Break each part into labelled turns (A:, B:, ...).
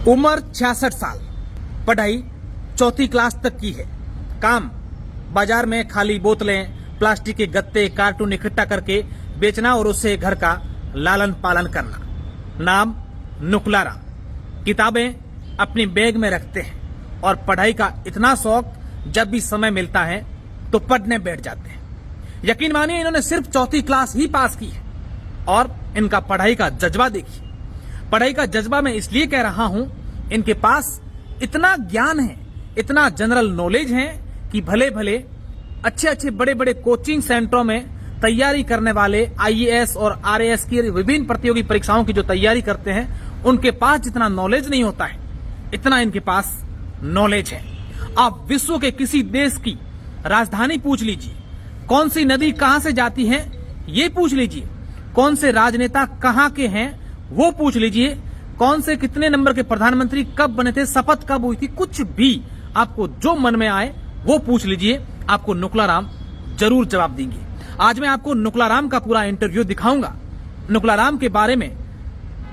A: उम्र 66 साल, पढ़ाई 4th क्लास तक की है। काम बाजार में खाली बोतलें, प्लास्टिक के गत्ते, कार्टून इकट्ठा करके बेचना और उससे घर का लालन पालन करना। नाम नुकलाराम। किताबें अपनी बैग में रखते हैं और पढ़ाई का इतना शौक, जब भी समय मिलता है तो पढ़ने बैठ जाते हैं। यकीन मानिए, इन्होंने सिर्फ 4th क्लास ही पास की है और इनका पढ़ाई का जज्बा देखिए। पढ़ाई का जज्बा मैं इसलिए कह रहा हूं, इनके पास इतना ज्ञान है, इतना जनरल नॉलेज है कि भले भले अच्छे अच्छे बड़े बड़े कोचिंग सेंटरों में तैयारी करने वाले IAS और RAS की विभिन्न प्रतियोगी परीक्षाओं की जो तैयारी करते हैं, उनके पास जितना नॉलेज नहीं होता है, इतना इनके पास नॉलेज है। आप विश्व के किसी देश की राजधानी पूछ लीजिए, कौन सी नदी कहां से जाती है ये पूछ लीजिए, कौन से राजनेता कहां के हैं वो पूछ लीजिए, कौन से कितने नंबर के प्रधानमंत्री कब बने थे, शपथ कब हुई थी, कुछ भी आपको जो मन में आए वो पूछ लीजिए, आपको नुकलाराम जरूर जवाब देंगे। आज मैं आपको नुकलाराम का पूरा इंटरव्यू दिखाऊंगा, नुकलाराम के बारे में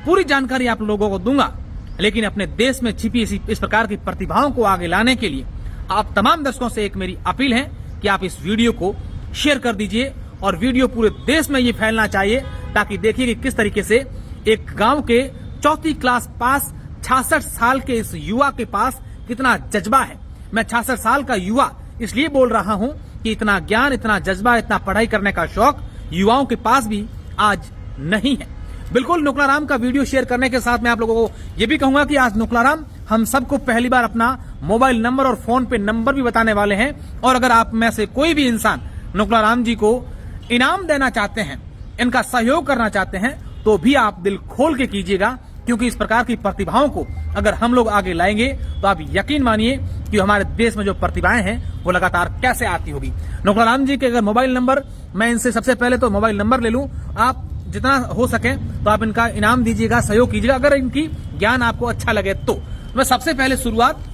A: पूरी जानकारी आप लोगों को दूंगा। लेकिन अपने देश में छिपी इस प्रकार की प्रतिभाओं को आगे लाने के लिए आप तमाम दर्शकों से एक मेरी अपील है कि आप इस वीडियो को शेयर कर दीजिए और वीडियो पूरे देश में ये फैलना चाहिए, ताकि देखिए कि किस तरीके से एक गांव के 4th क्लास पास 66 साल के इस युवा के पास कितना जज्बा है। मैं 66 साल का युवा इसलिए बोल रहा हूं कि इतना ज्ञान, इतना जज्बा, इतना पढ़ाई करने का शौक युवाओं के पास भी आज नहीं है। बिल्कुल नुकलाराम का वीडियो शेयर करने के साथ मैं आप लोगों को यह भी कहूंगा कि आज नुकलाराम हम सबको पहली बार अपना मोबाइल नंबर और फोन पे नंबर भी बताने वाले हैं। और अगर आप में से कोई भी इंसान नुकलाराम जी को इनाम देना चाहते हैं, इनका सहयोग करना चाहते हैं, तो भी आप दिल खोल के कीजिएगा, क्योंकि इस प्रकार की प्रतिभाओं को अगर हम लोग आगे लाएंगे तो आप यकीन मानिए कि हमारे देश में जो प्रतिभाएं हैं वो लगातार कैसे आती होगी। नुकलाराम जी के अगर मोबाइल नंबर, मैं इनसे सबसे पहले तो मोबाइल नंबर ले लूं, आप जितना हो सके तो आप इनका इनाम दीजिएगा, सहयोग कीजिएगा, अगर इनकी ज्ञान आपको अच्छा लगे तो। मैं सबसे पहले शुरुआत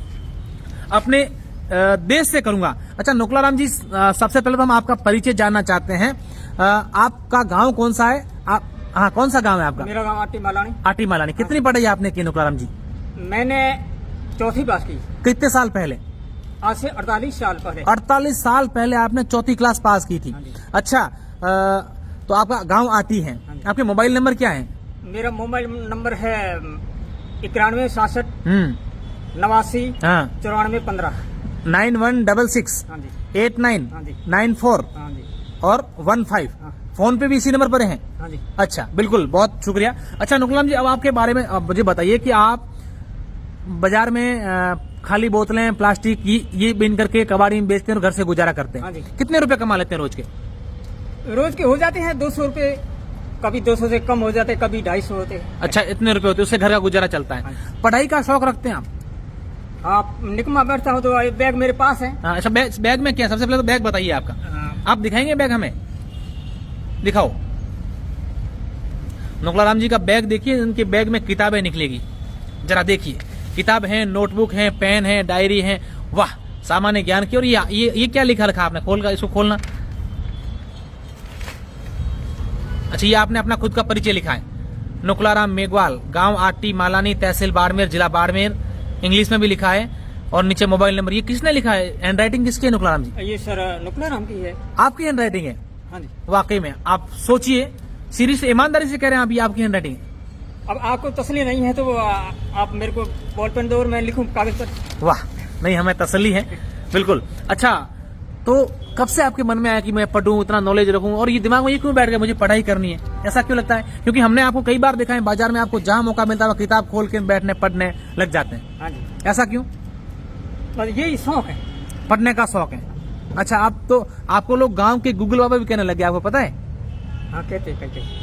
A: अपने देश से करूंगा। अच्छा नुकलाराम जी, सबसे पहले तो हम आपका परिचय जानना चाहते हैं। आपका गांव कौन सा है? आप हाँ, कौन सा गांव है आपका?
B: मेरा गांव आटी मालानी।
A: आटी मालानी। कितनी पढ़ाई आपने की नुकलाराम जी?
B: मैंने 4th पास की।
A: कितने साल पहले?
B: आज से 48 साल पहले।
A: 48 साल पहले आपने 4th क्लास पास की थी। अच्छा, तो आपका गांव आटी है। आपके मोबाइल नंबर क्या है?
B: मेरा मोबाइल नंबर है 91 67 89 94 15
A: 9166 89 94 और 15। फोन पे भी इसी नंबर पर हैं?
B: हाँ जी।
A: अच्छा, बिल्कुल, बहुत शुक्रिया। अच्छा नुकलाराम जी, अब आपके बारे में मुझे बताइए कि आप बाजार में खाली बोतलें, प्लास्टिक ये बिन करके कबाड़ी में बेचते हैं और घर से गुजारा करते हैं।
B: हाँ जी।
A: कितने रुपए कमा लेते हैं रोज के?
B: रोज के हो जाते हैं 200 रुपए, कभी 200 से कम हो जाते हैं, कभी 250 होते हैं।
A: अच्छा, इतने रुपए होते हैं, उससे घर का गुजारा चलता है। पढ़ाई का शौक रखते हैं आप?
B: आप निकमा बैठता हूँ तो बैग मेरे पास है।
A: अच्छा, बैग में क्या? सबसे पहले तो बैग बताइए आपका। आप दिखाएंगे बैग हमें? दिखाओ। नुकलाराम जी का बैग देखिए, उनके बैग में किताबें निकलेगी, जरा देखिए। किताब है, नोटबुक है, पेन है, डायरी है। वाह, सामान्य ज्ञान की। और ये क्या लिखा रखा आपने? इसको खोलना। अच्छा, ये आपने अपना खुद का परिचय लिखा है, नुकलाराम मेघवाल, गांव आटी मालानी, तहसील बाड़मेर, जिला बाड़मेर। इंग्लिश में भी लिखा है और नीचे मोबाइल नंबर। ये किसने लिखा है? हैंड राइटिंग किसकी है नुकलाराम जी?
B: ये सर नुकलाराम की है।
A: आपकी हैंड राइटिंग है?
B: हाँ जी।
A: वाकई में आप सोचिए, सीरियस ईमानदारी से कह रहे हैं आप, ये आपकी हैंड राइटिंग है?
B: अब आपको तसल्ली नहीं है तो आप मेरे को बॉल पेन दो और मैं लिखूं कागज पर।
A: वाह, नहीं, हमें तसल्ली है, बिल्कुल। अच्छा, तो कब से आपके मन में आया कि मैं पढ़ूं, इतना नॉलेज रखूं, और ये दिमाग में ये क्यों बैठ गया मुझे पढ़ाई करनी है? ऐसा क्यों लगता है? क्योंकि हमने आपको कई बार देखा है बाजार में, आपको जहां मौका मिलता है किताब खोल के बैठने पढ़ने लग जाते हैं।
B: हाँ जी।
A: ऐसा क्यों?
B: बस यही शौक है,
A: पढ़ने का शौक है। अच्छा, आपको लोग गांव के गूगल बाबा भी कहने लगे, आपको पता है?
B: हाँ, कहते।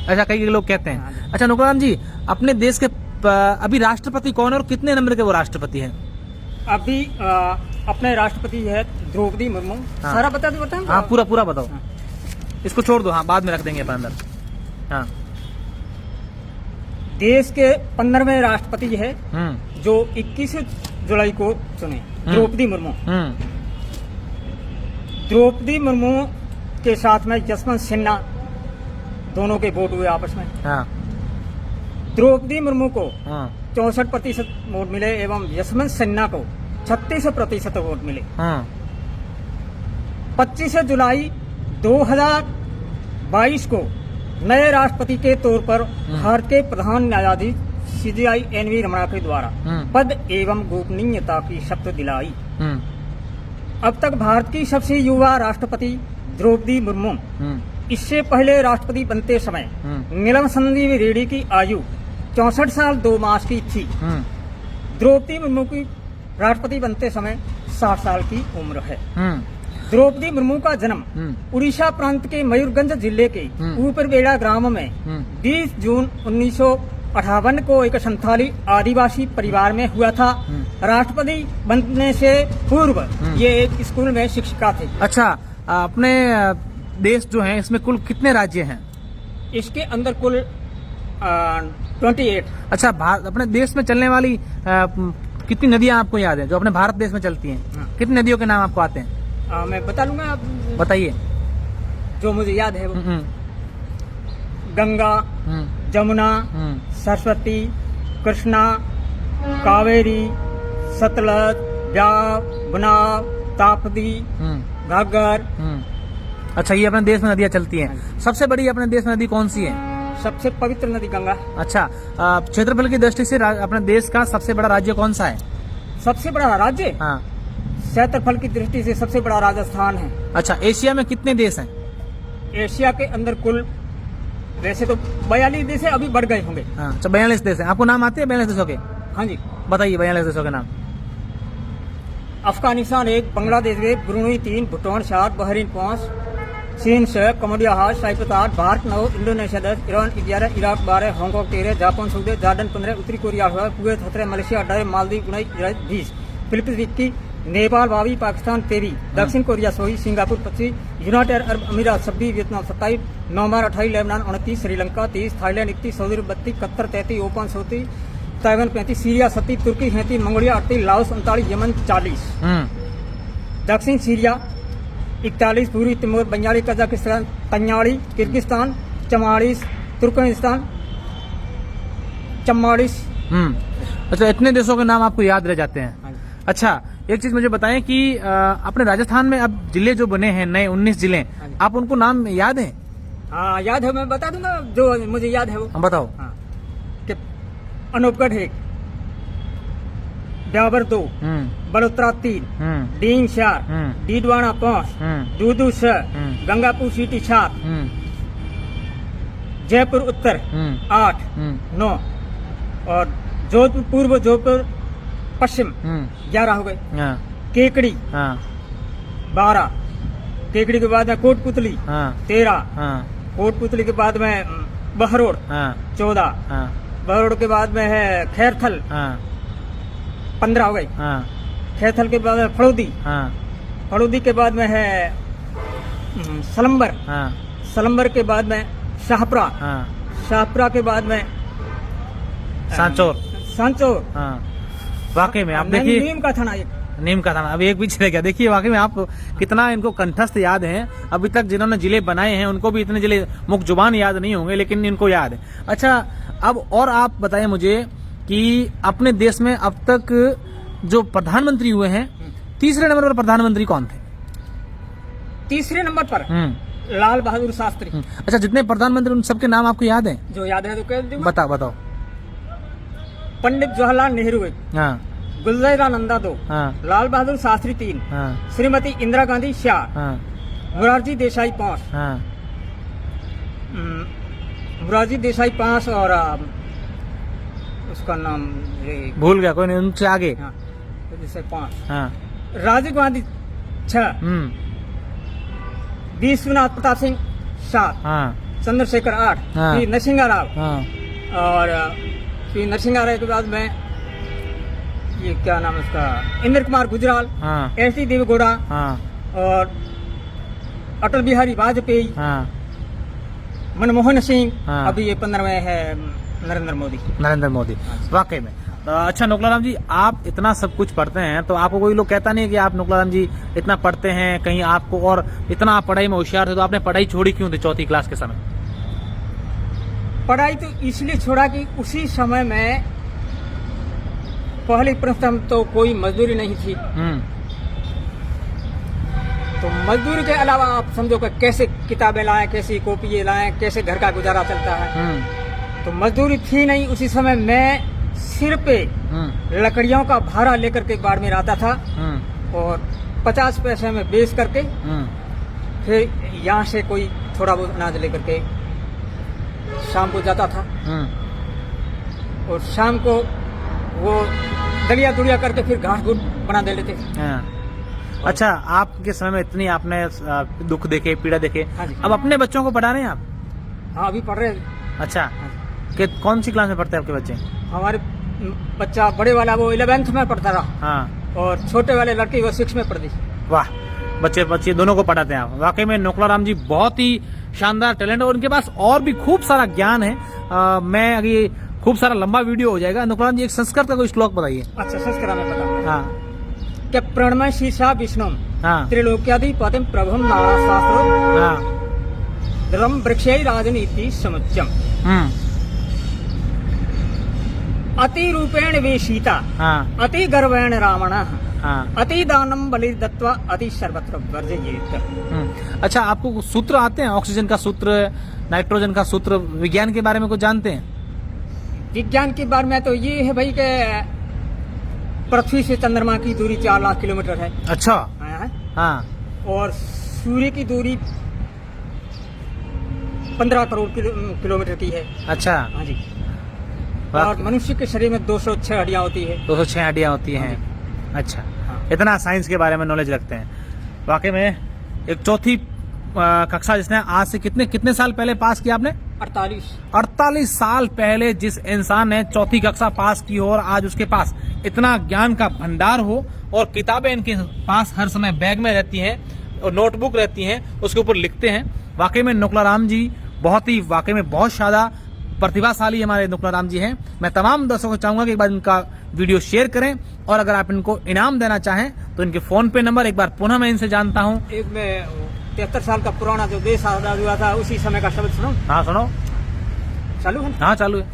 A: अच्छा, कई लोग कहते हैं।
B: हाँ।
A: अच्छा नुकलाराम जी, अपने देश के अभी राष्ट्रपति कौन है और कितने नंबर के वो राष्ट्रपति हैं?
B: अभी अपने राष्ट्रपति है द्रौपदी मुर्मू।
A: हाँ।
B: सारा बताऊं?
A: हाँ, पूरा बताओ।
B: हाँ।
A: इसको छोड़ दो, हाँ, बाद में रख देंगे अपन अंदर। हाँ।
B: देश के 15वें राष्ट्रपति है जो 21 जुलाई को चुने, द्रौपदी मुर्मू। द्रौपदी मुर्मू के साथ में जसवंत सिन्हा, दोनों के वोट हुए आपस में।
A: हाँ।
B: द्रौपदी मुर्मू को
A: हाँ
B: 64% वोट मिले एवं यशवंत सिन्हा को 36% वोट मिले।
A: हाँ
B: 25 जुलाई 2022 को नए राष्ट्रपति के तौर पर भारत के प्रधान न्यायाधीश CJI NV रमणा के द्वारा पद एवं गोपनीयता की शपथ दिलाई। अब तक भारत की सबसे युवा राष्ट्रपति द्रौपदी मुर्मू। इससे पहले राष्ट्रपति बनते समय नीलम संजीव रेड्डी की आयु 64 साल 2 मास की थी। द्रौपदी मुर्मू की राष्ट्रपति बनते समय 60 साल की उम्र है। द्रौपदी मुर्मू का जन्म उड़ीसा प्रांत के मयूरगंज जिले के ऊपरबेड़ा ग्राम में 20 जून 1958 को एक संथाली आदिवासी परिवार में हुआ था। राष्ट्रपति बनने से पूर्व ये एक स्कूल में शिक्षिका थे।
A: अच्छा, अपने देश जो है इसमें कुल कितने राज्य हैं?
B: इसके अंदर कुल 28।
A: अच्छा, अपने देश में चलने वाली कितनी नदियां आपको याद हैं जो अपने भारत देश में चलती हैं?
B: हाँ।
A: कितनी नदियों के नाम आपको आते हैं?
B: मैं बता लूंगा, आप
A: बताइए।
B: जो मुझे याद है वो गंगा, जमुना, सरस्वती, कृष्णा, कावेरी, सतलज, ब्यास, बुनाव, ताप्ती, घाघर।
A: अच्छा, ये अपने देश में नदियां चलती हैं। सबसे बड़ी अपने देश में नदी कौन सी है?
B: सबसे पवित्र नदी गंगा।
A: अच्छा, क्षेत्रफल की दृष्टि से अपने देश का सबसे बड़ा राज्य कौन सा है?
B: सबसे बड़ा राज्य?
A: हाँ,
B: क्षेत्रफल की दृष्टि से सबसे बड़ा राजस्थान है।
A: अच्छा, एशिया में कितने देश हैं?
B: एशिया के अंदर कुल वैसे तो 42 देश है, अभी बढ़ गए होंगे।
A: हाँ, अच्छा, 42 देश हैं। आपको नाम आते हैं 42 देशों के?
B: हाँ जी,
A: बताइए 42 देशों के नाम।
B: अफगानिस्तान 1, बांग्लादेश 1, ब्रुनई 3, भूटान 7, बहरीन 5, चीन 6, Cambodia 8, Cyprus 8, Bharat 9, Indonesia 10, Iran 11, Iraq 12, Hong Kong 13, Japan 14, Jordan 15, उत्तरी Korea 8, Kuwait 17, Malaysia 18, Maldives 19, 20, Philippines 21, Nepal 22, Pakistan 23, दक्षिण Korea 16, Singapore 25, United Arab Emirates 26, Vietnam 27, Myanmar 28, Lebanon 29, Sri Lanka 30, Thailand 31, Saudi Arab 32, Qatar 33, Oman 34, Taiwan 35, Syria 37, तुर्की 37, मंगोलिया 38, लाओस 39, यमन 40, दक्षिण Syria 41, पूर्वी Timor 42, Kazakhstan 43, Kyrgyzstan 44, Turkmenistan 44।
A: अच्छा, इतने देशों के नाम आपको याद रह जाते हैं। अच्छा, एक चीज मुझे बताएं कि अपने राजस्थान में अब जिले जो बने हैं नए 19 जिले, आप उनको नाम याद है?
B: हाँ याद है, मैं बता दूंगा जो मुझे याद है वो।
A: हम बताओ।
B: हाँ, कि अनूपगढ़ 1, ब्यावर 2, बड़ोतरा 3, डींग 4, डीडवाना 5, दूदू 6, गंगापुर सिटी 7, जयपुर उत्तर 8, 9 और जोधपुर पूर्व, जोधपुर पश्चिम 11 हो गए। केकड़ी 12, केकड़ी के बाद में कोटपुतली 13, कोटपुतली के बाद में बहरोड 14, बहरोड के बाद में है खैरथल 15 हो गई। खैरथल के बाद में फड़ौदी, फड़ौदी के बाद में है सलम्बर, सलम्बर के बाद में शाहपुरा, शाहपुरा के बाद में
A: सांचौर,
B: सांचौर।
A: वाकई में आप देखिए,
B: नीम का थाना, एक
A: नीम का थाना। अब एक भी चले गया। देखिए वाकई में आप कितना इनको कंठस्थ याद है। अभी तक जिन्होंने जिले बनाए हैं उनको भी इतने जिले मुख जुबान याद नहीं होंगे, लेकिन इनको याद है। अच्छा, अब और आप बताएं मुझे कि अपने देश में अब तक जो प्रधानमंत्री हुए हैं, तीसरे नंबर पर प्रधानमंत्री कौन थे?
B: तीसरे नंबर पर लाल बहादुर शास्त्री।
A: अच्छा, जितने प्रधानमंत्री उन सबके नाम आपको याद है?
B: जो याद है तो कह दूंगा।
A: बताओ।
B: पंडित जवाहरलाल नेहरू 1, गुलज़ारानंदा 2, लाल बहादुर शास्त्री 3, श्रीमती इंदिरा गांधी 4, मोरारजी देसाई 5, मोरारजी देसाई 5 और उसका नाम
A: भूल गया, कोई नहीं, उनसे आगे।
B: जैसे 5, राजीव गांधी 6, विश्वनाथ प्रताप सिंह 7, चंद्रशेखर 8, पी नरसिंह राव और पी नरसिंह राव के बाद में ये क्या नाम है उसका, इंद्र कुमार गुजराल, एस.डी. देवेगौड़ा और अटल बिहारी वाजपेयी, मनमोहन सिंह, अभी ये 15वें है नरेंद्र मोदी। वाकई में। अच्छा नोकलाराम जी, आप इतना सब कुछ पढ़ते हैं तो आपको कोई लोग कहता नहीं कि आप नोकलाराम जी इतना पढ़ते हैं, कहीं आपको और इतना आप पढ़ाई में होशियार थे तो आपने पढ़ाई छोड़ी क्यों थी 4th क्लास के समय? पढ़ाई तो इसलिए छोड़ा कि उसी समय में पहली प्रथम तो कोई मजदूरी नहीं थी, तो मजदूरी के अलावा आप समझो कि कैसे किताबें लाएं, कैसी कॉपी लाएं, कैसे घर का गुजारा चलता है। तो मजदूरी थी नहीं उसी समय। मैं सिर पे लकड़ियों का भाड़ा लेकर के बाड़मेर आता था और 50 पैसे में बेच करके फिर यहाँ से कोई थोड़ा बहुत अनाज लेकर के शाम को जाता था और शाम को वो दलिया दुलिया करके फिर घास घूट बना दे लेते थे।
A: अच्छा, आपके समय में इतनी आपने दुख देखे, पीड़ा देखे,
B: हाँ जी।
A: अब अपने बच्चों को पढ़ा रहे हैं आप?
B: हाँ, अभी पढ़ रहे हैं।
A: अच्छा, कि कौन सी क्लास में पढ़ते हैं आपके बच्चे?
B: हमारे बच्चा बड़े वाला वो 11th में पढ़ता रहा।
A: हाँ।
B: और छोटे वाले लड़की वो 6 में पढ़ती।
A: वाह, बच्चे दोनों को पढ़ाते हैं आप। वाकई में नोकलाराम जी बहुत ही शानदार टैलेंट है और उनके पास और भी खूब सारा ज्ञान है। मैं अभी खूब सारा लंबा वीडियो हो जाएगा। नोकलाराम जी एक संस्कृत का कोई श्लोक बताइए।
B: अच्छा, संस्कृत में पता।
A: हाँ।
B: क्या प्रणमय शीर्षा विष्णु
A: हाँ।
B: त्रिलोक्याधिपतिं प्रभुं नाना शास्त्रो
A: हाँ।
B: धर्म वृक्षै राजनीति समुच्चम अति रूपेण वे सीता
A: हाँ।
B: अति गर्वेण रावणः
A: हाँ।
B: अति दानम बलि दत्वा अति सर्वत्र वर्जयेत्।
A: अच्छा, आपको सूत्र आते हैं? ऑक्सीजन का सूत्र, नाइट्रोजन का सूत्र, विज्ञान के बारे में कुछ जानते हैं?
B: विज्ञान के बारे में तो ये है भाई के पृथ्वी से चंद्रमा की दूरी 4 लाख किलोमीटर है।
A: अच्छा। हाँ।
B: और सूर्य की दूरी 15 करोड़ किलोमीटर की है।
A: अच्छा।
B: हाँ जी। और मनुष्य के शरीर में 206 हड्डियां होती है।
A: 206 हड्डियां होती हैं। अच्छा, इतना साइंस के बारे में नॉलेज रखते हैं। वाकई में एक चौथी कक्षा जिसने आज से कितने साल पहले पास किया आपने? 48 साल पहले जिस इंसान ने चौथी कक्षा पास की हो और आज उसके पास इतना ज्ञान का भंडार हो और किताबें इनके पास हर समय बैग में रहती हैं और नोटबुक रहती हैं, उसके ऊपर लिखते हैं। वाकई में नोकलाराम जी वाकई में बहुत ज्यादा प्रतिभाशाली हमारे नोकलाराम जी हैं। मैं तमाम दर्शकों को चाहूंगा कि एक बार इनका वीडियो शेयर करें और अगर आप इनको इनाम देना चाहें तो इनके फोन पे नंबर एक बार पुनः मैं इनसे जानता हूं।
B: एक में 73 साल का पुराना जो देश आजाद हुआ था उसी समय का शब्द सुनो।
A: हाँ, सुनो।
B: चालू है?
A: हाँ, चालू है।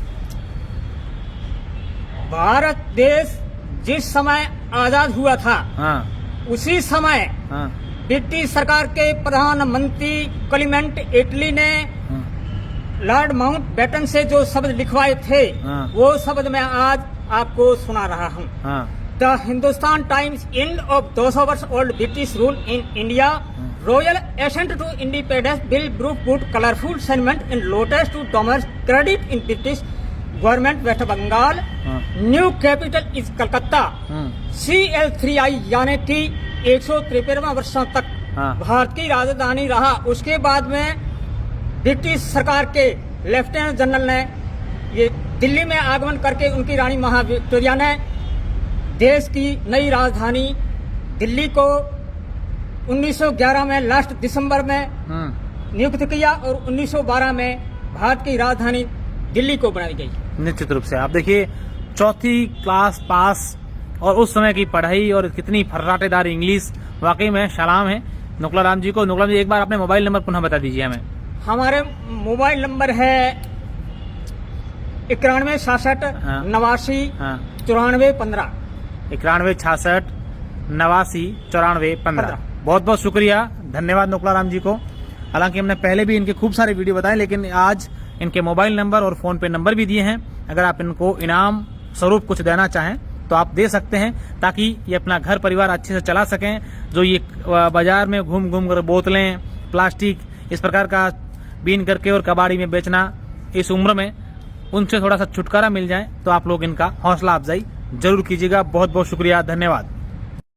B: भारत देश जिस समय आजाद हुआ था,
A: हाँ।
B: उसी समय
A: हाँ।
B: ब्रिटिश सरकार के प्रधानमंत्री क्लीमेंट एटली ने लॉर्ड माउंटबेटन से जो शब्द लिखवाए थे, वो शब्द मैं आज आपको सुना रहा हूँ। The Hindustan Times end of 200 वर्ष old British rule in India royal assent to independence bill proof good colourful sentiment in lotus to dormers credit in British government West Bengal new capital is Calcutta CL3I यानी कि 153 वर्षों तक भारत की राजधानी रहा। उसके बाद में ब्रिटिश सरकार के लेफ्टिनेंट जनरल ने ये दिल्ली में आगमन करके उनकी रानी महाविक्टोरिया ने देश की नई राजधानी दिल्ली को 1911 में लास्ट दिसंबर में नियुक्त किया और 1912 में भारत की राजधानी दिल्ली को बनाई गई।
A: निश्चित रूप से आप देखिए, चौथी क्लास पास और उस समय की पढ़ाई और कितनी फर्राटेदार इंग्लिश, वाकई में सलाम है नोकलाराम जी को। नोकलाराम जी, एक बार अपने मोबाइल नंबर पुनः बता दीजिए हमें।
B: हमारे मोबाइल नंबर है 91 66 89 94 15।
A: 91 66 89 94 15। बहुत बहुत शुक्रिया, धन्यवाद नोकलाराम जी को। हालांकि हमने पहले भी इनके खूब सारे वीडियो बताए, लेकिन आज इनके मोबाइल नंबर और फोन पे नंबर भी दिए हैं। अगर आप इनको इनाम स्वरूप कुछ देना चाहें तो आप दे सकते हैं, ताकि ये अपना घर परिवार अच्छे से चला सकें। जो ये बाजार में घूम घूम कर बोतलें, प्लास्टिक इस प्रकार का बीन करके और कबाड़ी में बेचना, इस उम्र में उनसे थोड़ा सा छुटकारा मिल जाए तो आप लोग इनका हौसला अफजाई जरूर कीजिएगा। बहुत बहुत शुक्रिया, धन्यवाद।